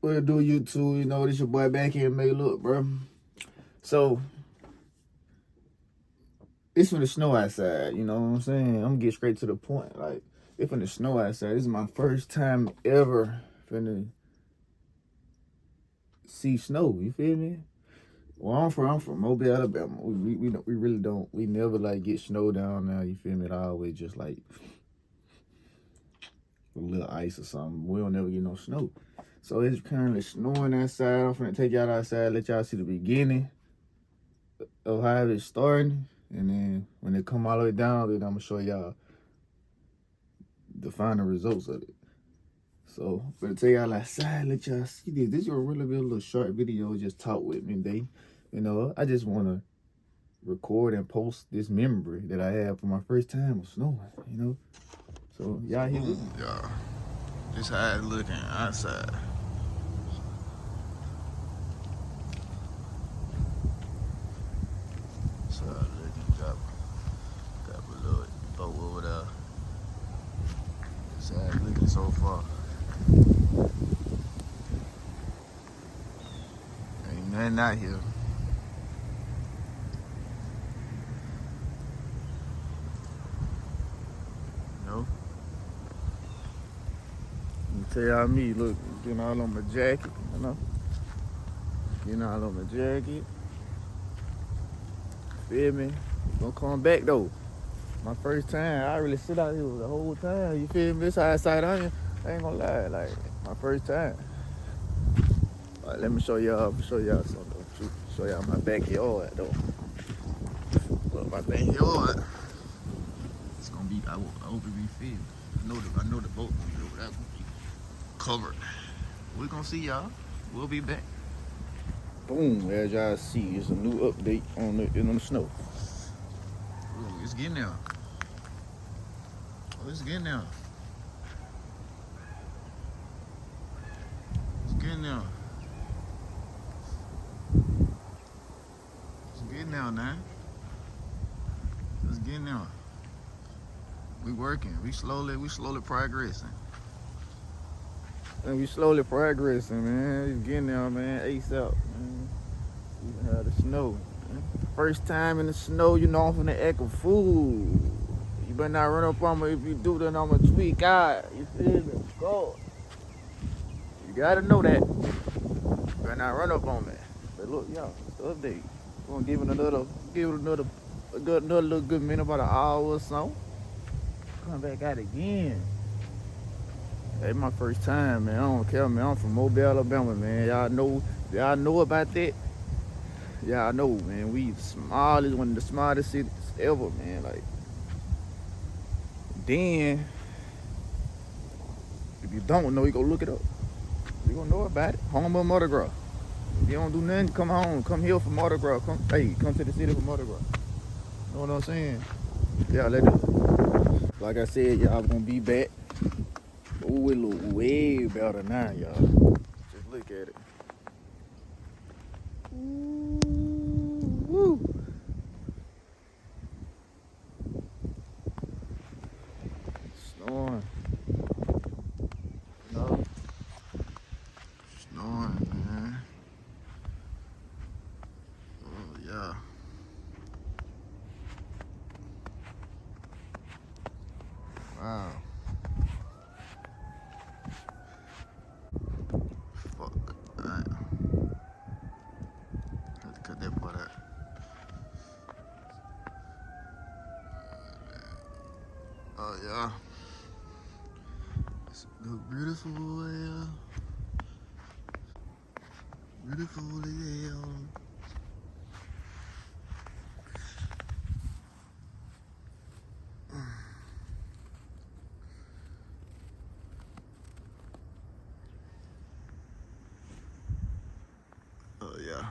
We'll do YouTube, you know, this your boy back here, make look, bro. So, it's finna snow outside, you know what I'm saying? I'm gonna get straight to the point. Like, it's finna snow outside. This is my first time ever finna see snow, you feel me? Well, I'm from Mobile, Alabama. We really don't, we never like get snow down there, you feel me? It always just like a little ice or something. We don't never get no snow. So it's currently snowing outside. I'm finna take y'all outside, let y'all see the beginning of how it's starting. And then when it come all the way down, then I'm gonna show y'all the final results of it. So I'm gonna take y'all outside, let y'all see this. This is gonna really be a little short video, just talk with me today. You know, I just wanna record and post this memory that I had for my first time of snowing, you know? So y'all here with me. Y'all, this how it's looking outside. So looking, drop a little boat over there. This how it's looking so far. Ain't nothing out here. No. Tell y'all me, look, getting all on my jacket, you know? Getting all on my jacket. Feel me? Gonna come back though. My first time, I really sit out here the whole time, you feel me? This outside I ain't gonna lie, like, my first time. All right, let me show y'all something. Show y'all my backyard though. Look, my backyard. It's gonna be, I hope it be filled. I know the boat gonna be over there, gonna be covered. We gonna see y'all. We'll be back. Boom, as y'all see, it's a new update on the snow. Ooh, it's getting there. Oh, it's getting there. It's getting there. It's getting there now. It's getting there. We working. We slowly progressing. And we slowly progressing, man. It's getting there, man. ASAP, man. We had the snow. Man. First time in the snow, you know I'm finna act a fool. You better not run up on me. If you do, then I'ma tweak out. You feel me? Go. You gotta know that. You better not run up on me. But look, y'all, it's the update. We're gonna give it another little good minute, about an hour or so. Come back out again. Hey, my first time, man. I don't care, man. I'm from Mobile, Alabama, man. Y'all know about that. Y'all know, man. We one of the smartest cities ever, man. Like, then if you don't know, you go look it up. You gonna know about it. Home of Mardi Gras. If you don't do nothing, come home. Come here for Mardi Gras. Come to the city for Mardi Gras. Know what I'm saying? Yeah, let's do it. Like I said, y'all gonna be back. Ooh, it look way better now, y'all. Just look at it. Ooh, woo. Snowing. No. Snowing, man. Oh, yeah. Wow. Fuck. Alright. Have to cut that part out. Oh, yeah. It's beautiful, yeah. Beautiful, yeah. Oh, yeah.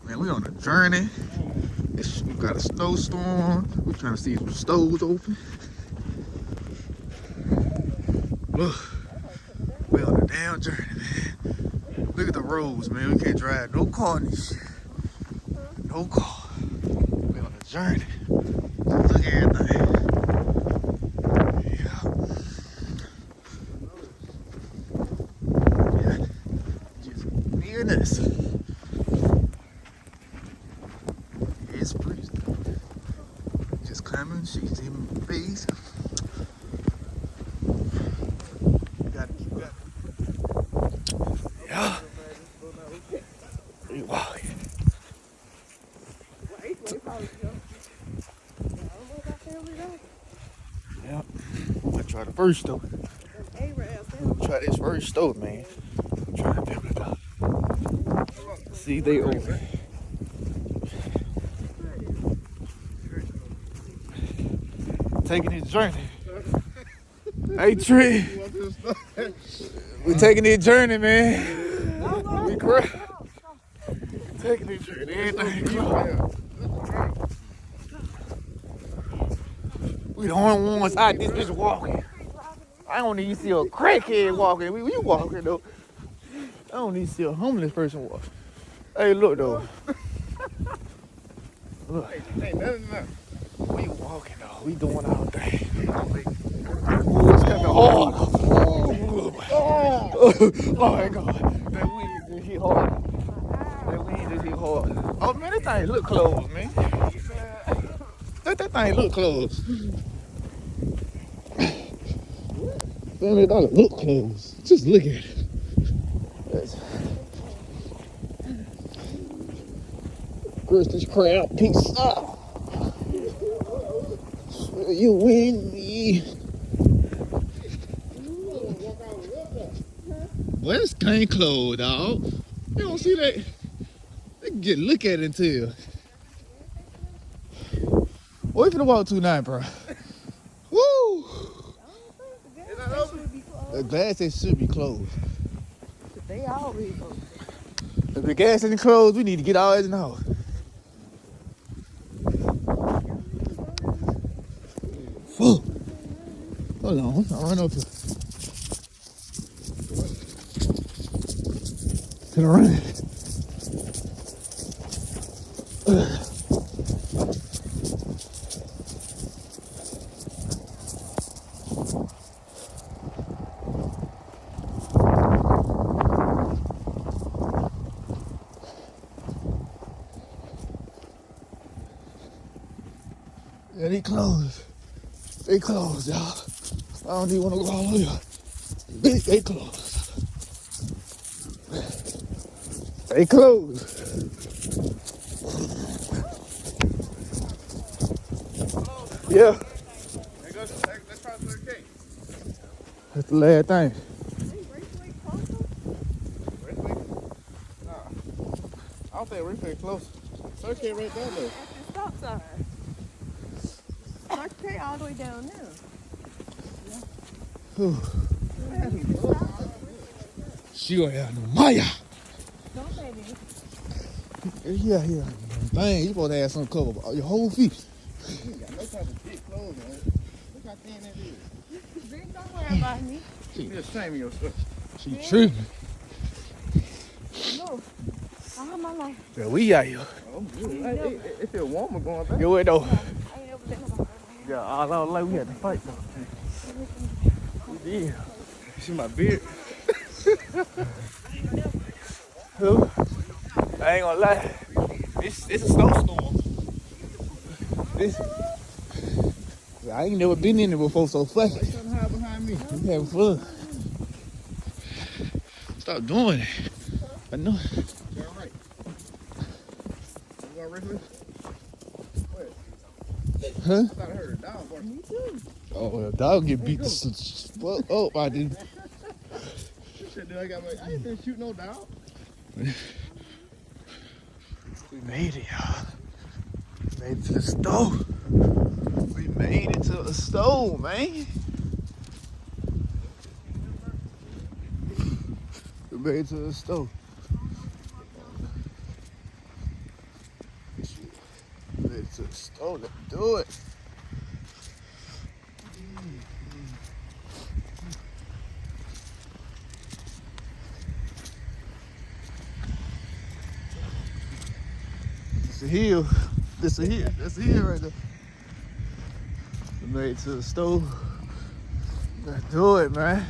Man, we on a journey. We got a snowstorm. We're trying to see if the stoves open. Look, we on a damn journey, man. Look at the roads, man. We can't drive no car in this shit. No car. We on a journey. Look at everything. Yeah. goodness. It's freezing. Just climbing, she's in face. Yeah. Wow. Yeah. I'm gonna try the first though. Try this first though, man. Try to build it up. See, they over. Taking this journey. Hey, Trey. We taking this journey, man. We crazy. Taking this journey. Everything close. We the only ones out this bitch walking. I don't even see a crackhead walking. You walking though. I don't even see a homeless person walking. Hey, look though. Look. Hey, we walking though. We doing our thing. Ooh, it's coming hard. Oh my God. That wind just hit hard. That wind just hit hard. Oh man, that thing look closed, man. That thing look closed. Man, it don't look closed. Just look at it. Chris, this crowd, peace out. You win me. Well, this can't close, dog. You don't see that? They can get look at it until. What you finna walk to now, bro? Woo! The gas station should be closed. They already closed. If the gas station closed, we need to get our ass in the house. Fuck. Hold on, I'll run up here. Can I run? Yeah, they closed. They closed, y'all. I don't even want to go all over. They closed. They closed. Yeah. Let's try to the cake. That's the last thing. I don't think Rickway close. Circuit right there though. At the stop sign. Circuit all the way down there. She gonna have no Maya. Don't say that. Yeah. Dang, you supposed to have some cover your whole feet. You ain't got no type of big clothes on. Look how thin that is. Big, don't worry about me. You just shaming yourself. She tripping. No. I have my life. Yeah, we out here. Oh, good. Hey, it feel warmer going back. Yo, wait though. I ain't never been about Yeah, all out like we had to fight though. We did. See my beard? Who? I ain't gonna lie. It's a snowstorm. I ain't never been in it before, so fuck it. Something hide behind me. We having fun. Stop doing it. I know. You're all right. You going Rickway? Huh? I thought I heard a dog barking. Me too. Oh, the dog get beat the fuck up. I didn't. Shit, dude, I ain't been shooting no dog. We made it, y'all. We made it to the stove. We made it to the stove, man. We made it to the stove. We made it to the stove. Let's do it. It's a hill. This a hill. That's a hill right there. We made it to the stove. Let's do it, man.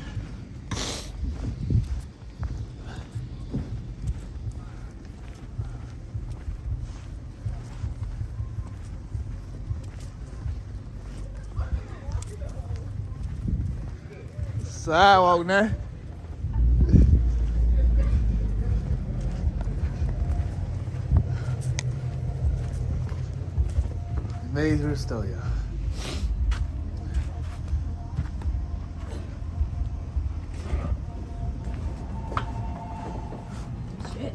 sidewalk now. Made it to the store, y'all. Shit.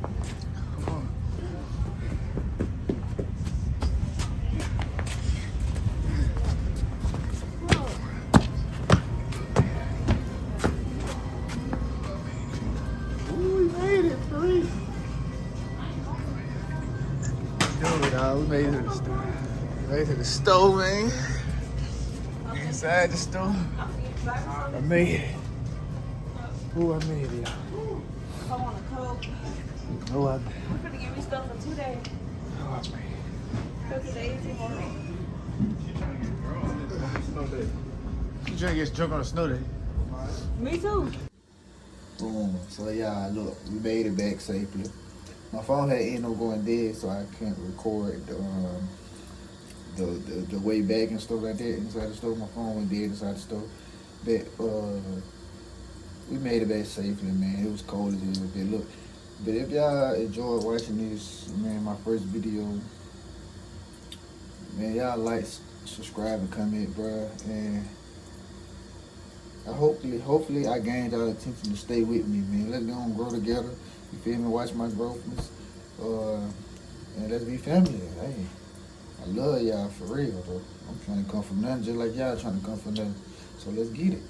Ooh, we made it, three. Yo, dog, we made it to the store. Made it to the store, man. Inside the store. I made it. Ooh, I made it, y'all. I want a Coke. Oh, I, We're gonna give me stuff for 2 days. oh, I made it. For 2 days tomorrow. You trying to get drunk on a snow day? Me too. Boom. So yeah, look, we made it back safely. My phone had ended up going dead, so I can't record the way back and stuff like that inside the store. My phone went dead inside the store. But we made it back safely, man. It was cold as hell. But look, but if y'all enjoyed watching this, man, my first video, man, y'all like, subscribe, and comment, bruh. And hopefully I gained y'all attention to stay with me, man. Let's go and grow together. You feel me? Watch my growthness. And let's be family. Hey, I love y'all for real, though. I'm trying to come from nothing just like y'all trying to come from nothing. So let's get it.